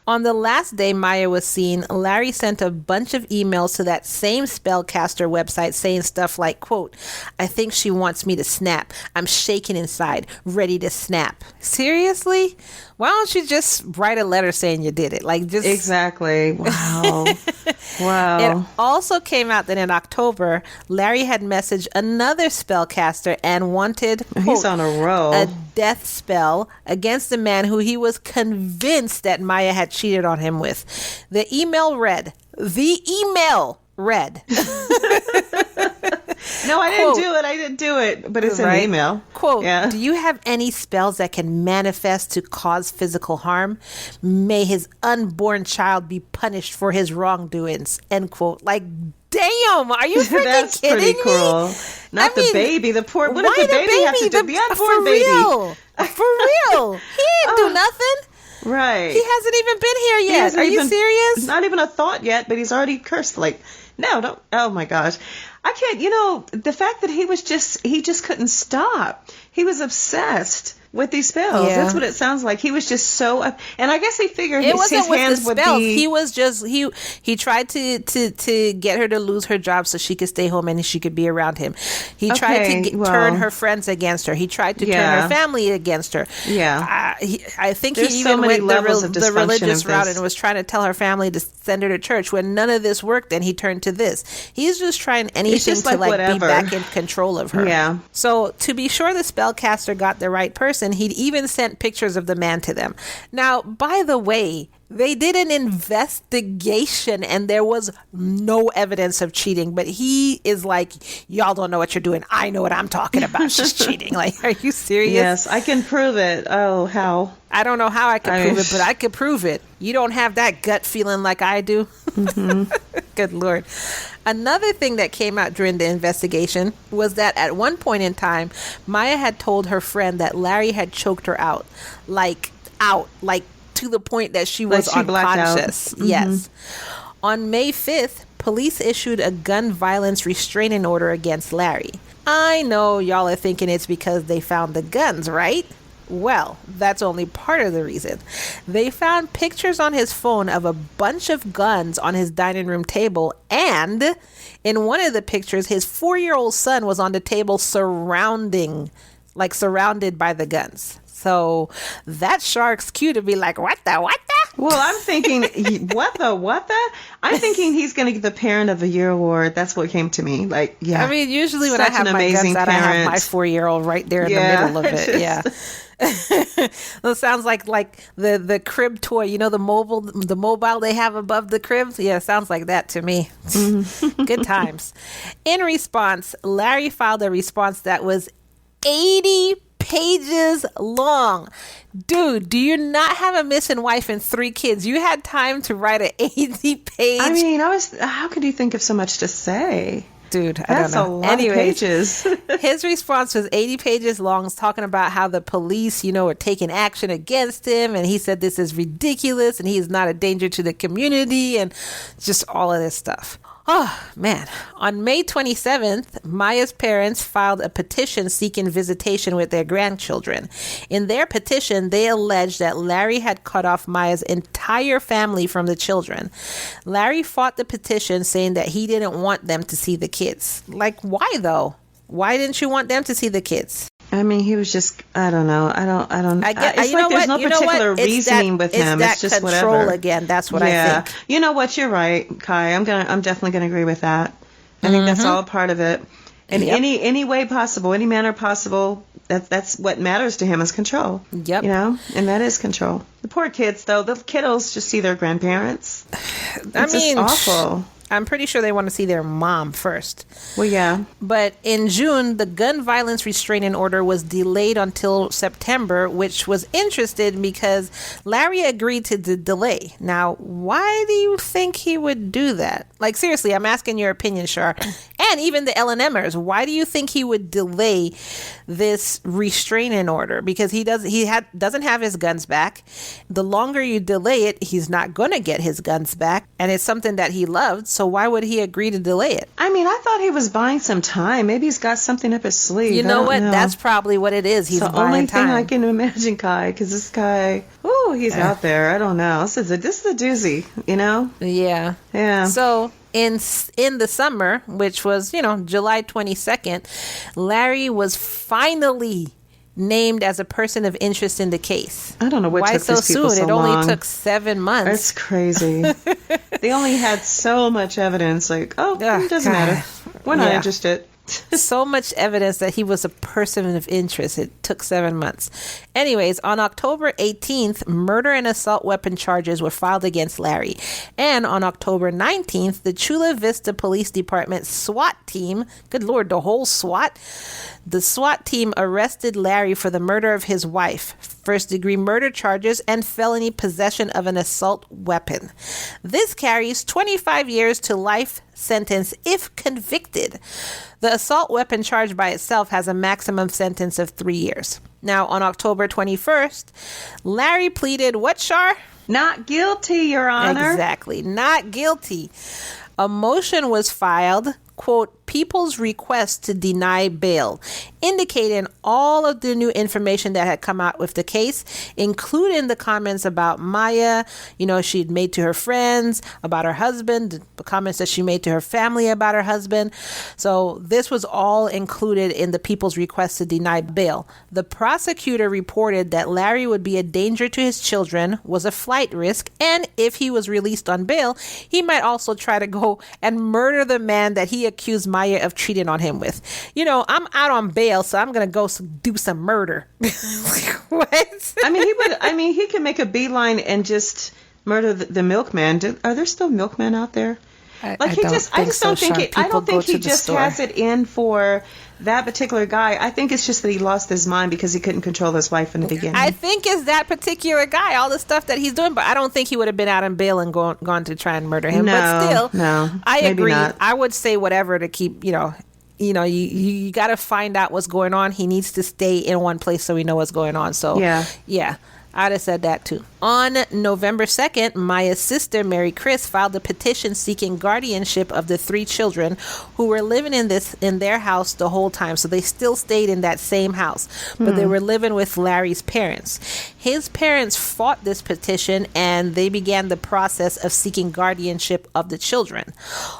On the last day Maya was seen, Larry sent a bunch of emails to that same spellcaster website saying stuff like, quote, "I think she wants me to snap. I'm shaking inside, ready to snap." Seriously? Why don't you just write a letter saying you did it? Like, just exactly. Wow. Wow. It also came out that in October, Larry had messaged another spellcaster and wanted, quote, he's on a roll, a death spell against the man who he was convinced that Maya had cheated on him with. The email read. No, I didn't do it, but it's an email. Quote, "Do you have any spells that can manifest to cause physical harm? May his unborn child be punished for his wrongdoings." End quote. Like, damn, are you freaking That's kidding pretty cruel. me? Not the baby, the poor, what did the baby have to do? The unborn baby. For real. He didn't do nothing. Right. He hasn't even been here yet. Are you serious? Not even a thought yet, but he's already cursed. Like, no, don't. Oh my gosh. I can't, the fact that he just couldn't stop. He was obsessed with these spells. Yeah. That's what it sounds like. He was just so, and I guess he figured it wasn't his with hands the would spells. be. He was just he tried to get her to lose her job so she could stay home and she could be around him. He tried to turn her friends against her. He tried to turn her family against her. Yeah, I think There's he so even many went levels of the religious dysfunction route and was trying to tell her family to send her to church. When none of this worked, then he turned to this. He's just trying anything to be back in control of her. Yeah. So to be sure the spellcaster got the right person, he'd even sent pictures of the man to them. Now, by the way, They did an investigation and there was no evidence of cheating, but he is like, y'all don't know what you're doing. I know what I'm talking about. She's cheating. Like, are you serious? Yes, I can prove it. Oh, how? I don't know how I can prove it, but I could prove it. You don't have that gut feeling like I do. Mm-hmm. Good Lord. Another thing that came out during the investigation was that at one point in time, Maya had told her friend that Larry had choked her out, like to the point that she was unconscious. Mm-hmm. Yes. On May 5th, police issued a gun violence restraining order against Larry. I know y'all are thinking it's because they found the guns, right? Well, that's only part of the reason. They found pictures on his phone of a bunch of guns on his dining room table, and in one of the pictures, his 4-year-old son was on the table surrounded by the guns. So that's Shark's cue to be like, what the? Well, I'm thinking, what the? I'm thinking he's going to get the Parent of the Year award. That's what came to me. Like, yeah. I mean, usually when I have my guns out, I have my 4-year-old right there in the middle of it. Yeah. It sounds like the crib toy, you know, the mobile they have above the cribs. Yeah, it sounds like that to me. Good times. In response, Larry filed a response that was 80 pages long. Dude, do you not have a missing wife and 3 kids? You had time to write an 80 page. I mean, how could you think of so much to say? Dude, I That's don't know. a lot of pages. His response was 80 pages long, talking about how the police, are taking action against him. And he said this is ridiculous and he is not a danger to the community and just all of this stuff. Oh, man. On May 27th, Maya's parents filed a petition seeking visitation with their grandchildren. In their petition, they alleged that Larry had cut off Maya's entire family from the children. Larry fought the petition, saying that he didn't want them to see the kids. Like, why though? Why didn't you want them to see the kids? I mean, he was just, I don't know. It's like there's no particular reasoning with him. It's just whatever. Control again. That's what I think. You know what? You're right, Ky. I'm definitely going to agree with that. I think that's all a part of it. In any way possible, any manner possible, that's what matters to him is control. Yep. And that is control. The poor kids, though, the kiddos just see their grandparents. It's just awful. I'm pretty sure they want to see their mom first. Well, yeah. But in June, the gun violence restraining order was delayed until September, which was interesting because Larry agreed to the delay. Now, why do you think he would do that? Like, seriously, I'm asking your opinion, Char. And even the L&Mers, why do you think he would delay this restraining order? Because he doesn't have his guns back. The longer you delay it, he's not going to get his guns back. And it's something that he loved. So why would he agree to delay it? I mean, I thought he was buying some time. Maybe he's got something up his sleeve. You know what? That's probably what it is. He's buying time. The only thing I can imagine, Ky, because this guy, he's out there. I don't know. This is a doozy, Yeah. Yeah. So in the summer, which was, July 22nd, Larry was finally named as a person of interest in the case. I don't know what took these people so long. It only took 7 months. That's crazy. They only had so much evidence. Like, it doesn't matter. We're not interested. So much evidence that he was a person of interest. It took 7 months. Anyways, on October 18th, murder and assault weapon charges were filed against Larry. And on October 19th, the Chula Vista Police Department SWAT team, good Lord, the whole SWAT, the SWAT team arrested Larry for the murder of his wife, first-degree murder charges, and felony possession of an assault weapon. This carries 25 years to life sentence if convicted. The assault weapon charge by itself has a maximum sentence of 3 years. Now, on October 21st, Larry pleaded what, Char? Not guilty, Your Honor. Exactly, not guilty. A motion was filed, quote, people's request to deny bail, indicating all of the new information that had come out with the case, including the comments about Maya, she'd made to her friends, about her husband, the comments that she made to her family about her husband. So this was all included in the people's request to deny bail. The prosecutor reported that Larry would be a danger to his children, was a flight risk, and if he was released on bail, he might also try to go and murder the man that he accused Maya of cheating on him with. I'm out on bail, so I'm gonna go do some murder. What? He can make a beeline and just murder the milkman. Are there still milkmen out there? I just don't think he just has it in for that particular guy. I think it's just that he lost his mind because he couldn't control his wife in the beginning. I think it's that particular guy, all the stuff that he's doing, but I don't think he would have been out on bail and gone to try and murder him. But still, I agree. Not. I would say whatever to keep, you got to find out what's going on. He needs to stay in one place so we know what's going on. So yeah. I'd have said that too. On November 2nd, Maya's sister, Mary Chris, filed a petition seeking guardianship of the 3 children who were living in their house the whole time. So they still stayed in that same house, but they were living with Larry's parents. His parents fought this petition and they began the process of seeking guardianship of the children.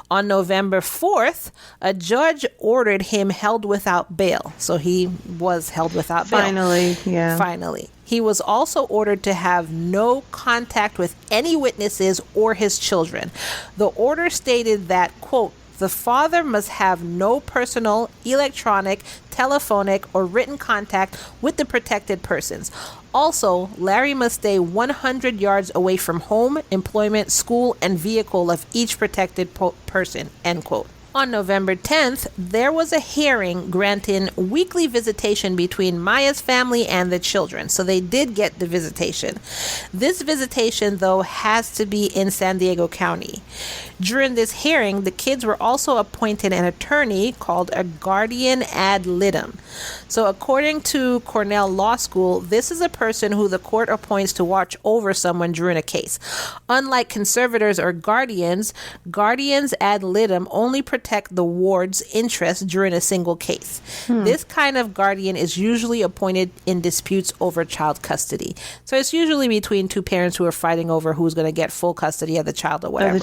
On November 4th, a judge ordered him held without bail. So he was held without bail. Finally. He was also ordered to have no contact with any witnesses or his children. The order stated that, quote, the father must have no personal, electronic, telephonic, or written contact with the protected persons. Also, Larry must stay 100 yards away from home, employment, school, and vehicle of each protected person, end quote. On November 10th, there was a hearing granting weekly visitation between Maya's family and the children. So they did get the visitation. This visitation, though, has to be in San Diego County. During this hearing, the kids were also appointed an attorney called a guardian ad litem. So according to Cornell Law School, this is a person who the court appoints to watch over someone during a case. Unlike conservators or guardians ad litem only protect the ward's interests during a single case. This kind of guardian is usually appointed in disputes over child custody. So it's usually between 2 parents who are fighting over who's going to get full custody of the child or whatever.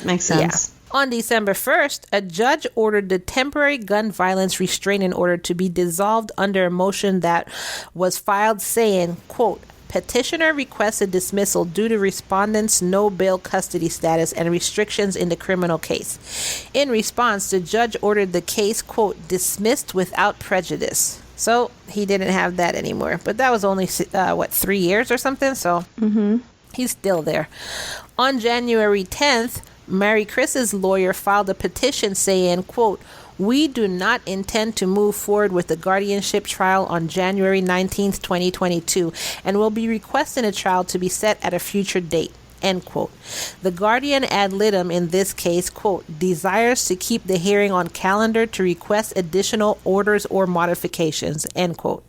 Makes sense. Yeah. On December 1st, a judge ordered the temporary gun violence restraining order to be dissolved under a motion that was filed saying, quote, petitioner requested dismissal due to respondent's no bail custody status and restrictions in the criminal case. In response, the judge ordered the case, quote, dismissed without prejudice. So he didn't have that anymore. But that was only, 3 years or something? So he's still there. On January 10th, Mary Chris's lawyer filed a petition saying, quote, we do not intend to move forward with the guardianship trial on January 19th, 2022, and will be requesting a trial to be set at a future date, end quote. The guardian ad litem in this case, quote, desires to keep the hearing on calendar to request additional orders or modifications, end quote.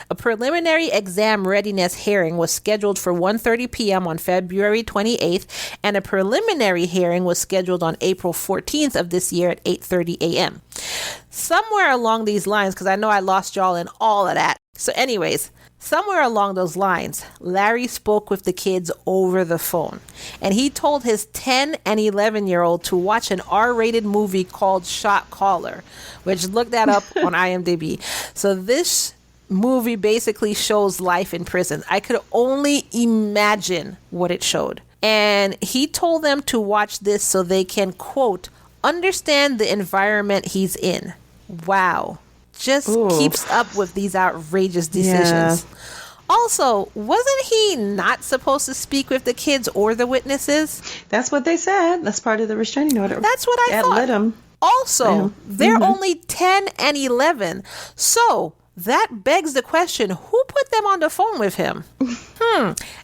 A preliminary exam readiness hearing was scheduled for 1:30 p.m. on February 28th, and a preliminary hearing was scheduled on April 14th of this year at 8:30 a.m. Somewhere along these lines, because I know I lost y'all in all of that. So anyways, somewhere along those lines, Larry spoke with the kids over the phone, and he told his 10 and 11-year-old to watch an R-rated movie called Shot Caller, which look that up on IMDb. So this movie basically shows life in prison. I could only imagine what it showed. And he told them to watch this so they can, quote, understand the environment he's in. Wow. Just keeps up with these outrageous decisions. Yeah. Also, wasn't he not supposed to speak with the kids or the witnesses? That's what they said. That's part of the restraining order. That's what I thought. Also, they're only 10 and 11. So that begs the question, who put them on the phone with him?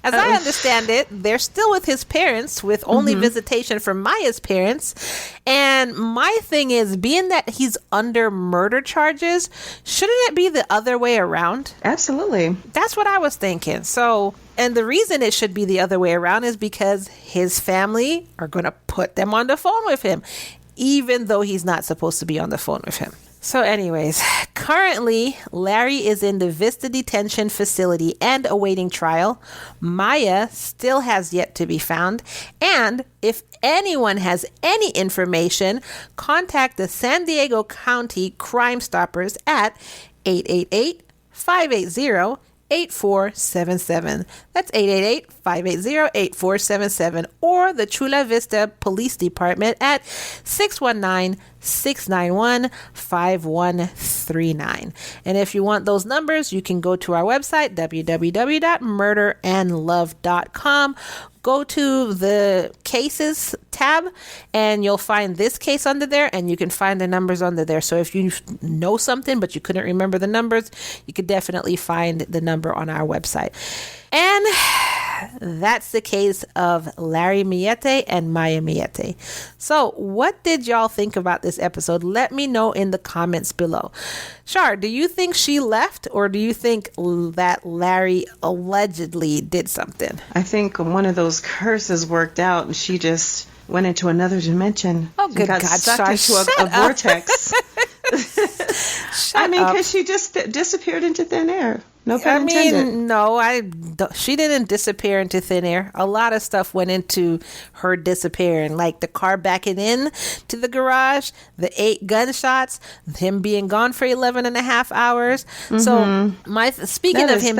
As I understand it, they're still with his parents with only visitation from Maya's parents. And my thing is, being that he's under murder charges, shouldn't it be the other way around? Absolutely. That's what I was thinking. So, and the reason it should be the other way around is because his family are going to put them on the phone with him, even though he's not supposed to be on the phone with him. So anyways, currently, Larry is in the Vista Detention Facility and awaiting trial. Maya still has yet to be found. And if anyone has any information, contact the San Diego County Crime Stoppers at 888-580-8477. That's 888-580-8477. Or the Chula Vista Police Department at 619-691-5139. And if you want those numbers, you can go to our website, www.murderandlove.com. go to the cases tab and you'll find this case under there, and you can find the numbers under there. So if you know something but you couldn't remember the numbers, you could definitely find the number on our website. And that's the case of Larry Millete and Maya Millete. So what did y'all think about this episode? Let me know in the comments below. Char, do you think she left, or do you think that Larry allegedly did something? I think one of those curses worked out and she just went into another dimension. Oh, good got God, sucked Char, into a vortex. I mean, because she just disappeared into thin air. No pun intended. No, she didn't disappear into thin air. A lot of stuff went into her disappearing, like the car backing in to the garage, the 8 gunshots, him being gone for 11 and a half hours. Mm-hmm. So speaking of him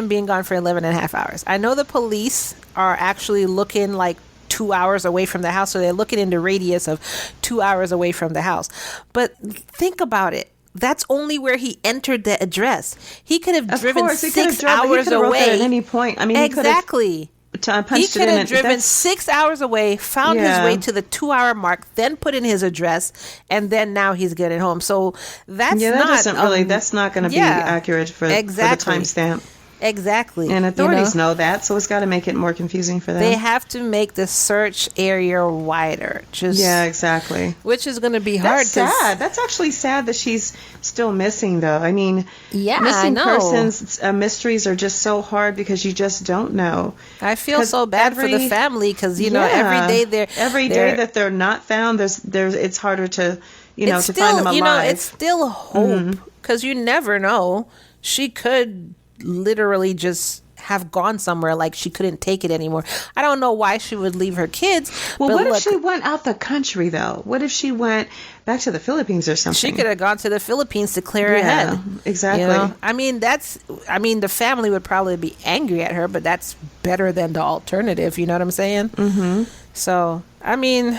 being gone for 11 and a half hours, I know the police are actually looking like 2 hours away from the house. So they're looking in the radius of 2 hours away from the house. But think about it. That's only where he entered the address. He could have driven 6 hours away at any point. I mean, exactly. He could have driven 6 hours away, found his way to the 2 hour mark, then put in his address, and then now he's getting home. So that's that's not going to be accurate for the timestamp. Exactly. And authorities know that, so it's got to make it more confusing for them. They have to make the search area wider. Exactly. Which is going to be hard. That's sad. That's actually sad that she's still missing, though. I mean, missing persons mysteries are just so hard because you just don't know. I feel so bad for the family because, every day that they're not found, it's harder to, to find them alive. It's still hope because you never know. She could literally just have gone somewhere, like she couldn't take it anymore. I don't know why she would leave her kids. Well, what if she went out the country, though? What if she went back to the Philippines or something? She could have gone to the Philippines to clear her head. Exactly. I mean, the family would probably be angry at her, but that's better than the alternative. You know what I'm saying? Mm-hmm. So, I mean,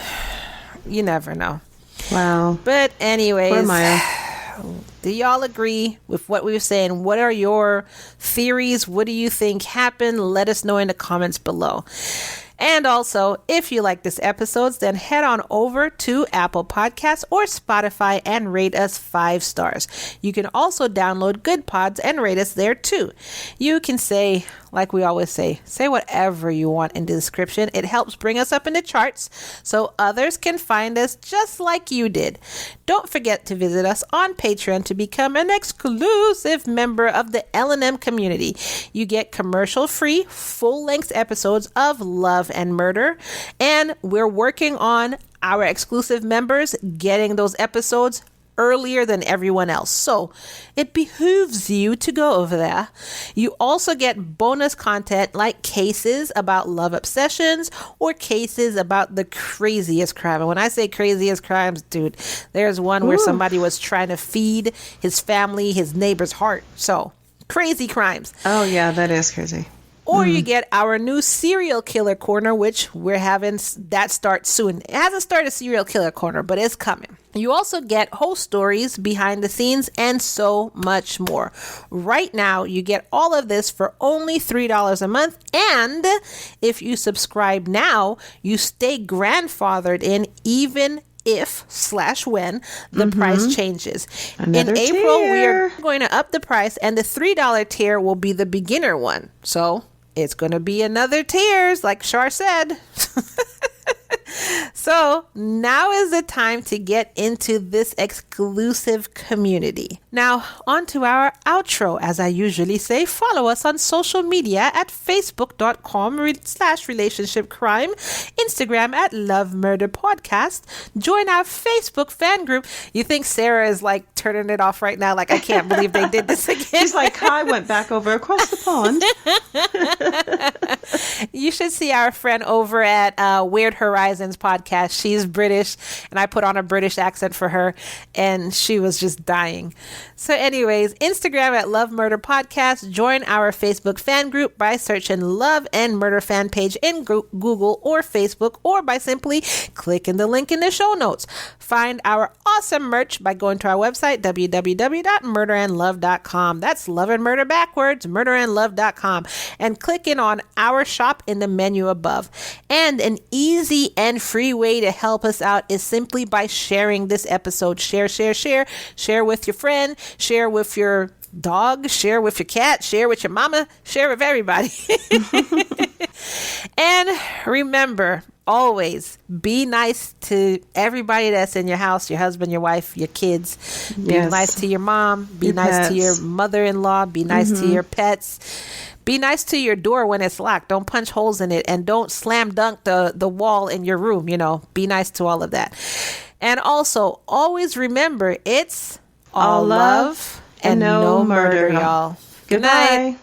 you never know. Wow. But anyways, poor Maya. Do y'all agree with what we were saying? What are your theories? What do you think happened? Let us know in the comments below. And also, if you like this episode, then head on over to Apple Podcasts or Spotify and rate us 5 stars. You can also download Good Pods and rate us there too. You can say, like we always say whatever you want in the description. It helps bring us up in the charts so others can find us just like you did. Don't forget to visit us on Patreon to become an exclusive member of the L&M community. You get commercial-free, full-length episodes of Love and Murder, and we're working on our exclusive members getting those episodes earlier than everyone else. So it behooves you to go over there. You also get bonus content like cases about love obsessions or cases about the craziest crime. And when I say craziest crimes, dude, there's one where somebody was trying to feed his family, his neighbor's heart. So crazy crimes. Oh yeah, that is crazy. Or you get our new serial killer corner, which we're having that start soon. It hasn't started serial killer corner, but it's coming. You also get host stories, behind the scenes, and so much more. Right now, you get all of this for only $3 a month. And if you subscribe now, you stay grandfathered in even if/when the price changes. Another in April, tier. we're going to up the price, and the $3 tier will be the beginner one. So it's going to be another tiers, like Char said. So now is the time to get into this exclusive community. Now, on to our outro. As I usually say, follow us on social media at facebook.com/relationshipcrime, Instagram at Love Murder Podcast. Join our Facebook fan group. You think Sarah is like turning it off right now? Like, I can't believe they did this again. She's like, Ky went back over across the pond. You should see our friend over at Weird Horizon Cousins podcast. She's British, and I put on a British accent for her, and she was just dying. So anyways, Instagram at Love Murder Podcast. Join our Facebook fan group by searching Love and Murder fan page in Google or Facebook, or by simply clicking the link in the show notes. Find our awesome merch by going to our website, www.murderandlove.com. That's Love and Murder backwards, murderandlove.com, and clicking on our shop in the menu above. And an easy and free way to help us out is simply by sharing this episode. Share with your friend, share with your dog, share with your cat, share with your mama, share with everybody. And remember, always be nice to everybody that's in your house, your husband, your wife, your kids. Be nice to your mom. Be nice to your mother-in-law. Be nice to your pets. Be nice to your door when it's locked. Don't punch holes in it, and don't slam dunk the wall in your room. Be nice to all of that. And also, always remember, it's all love and no murder, y'all. Good night.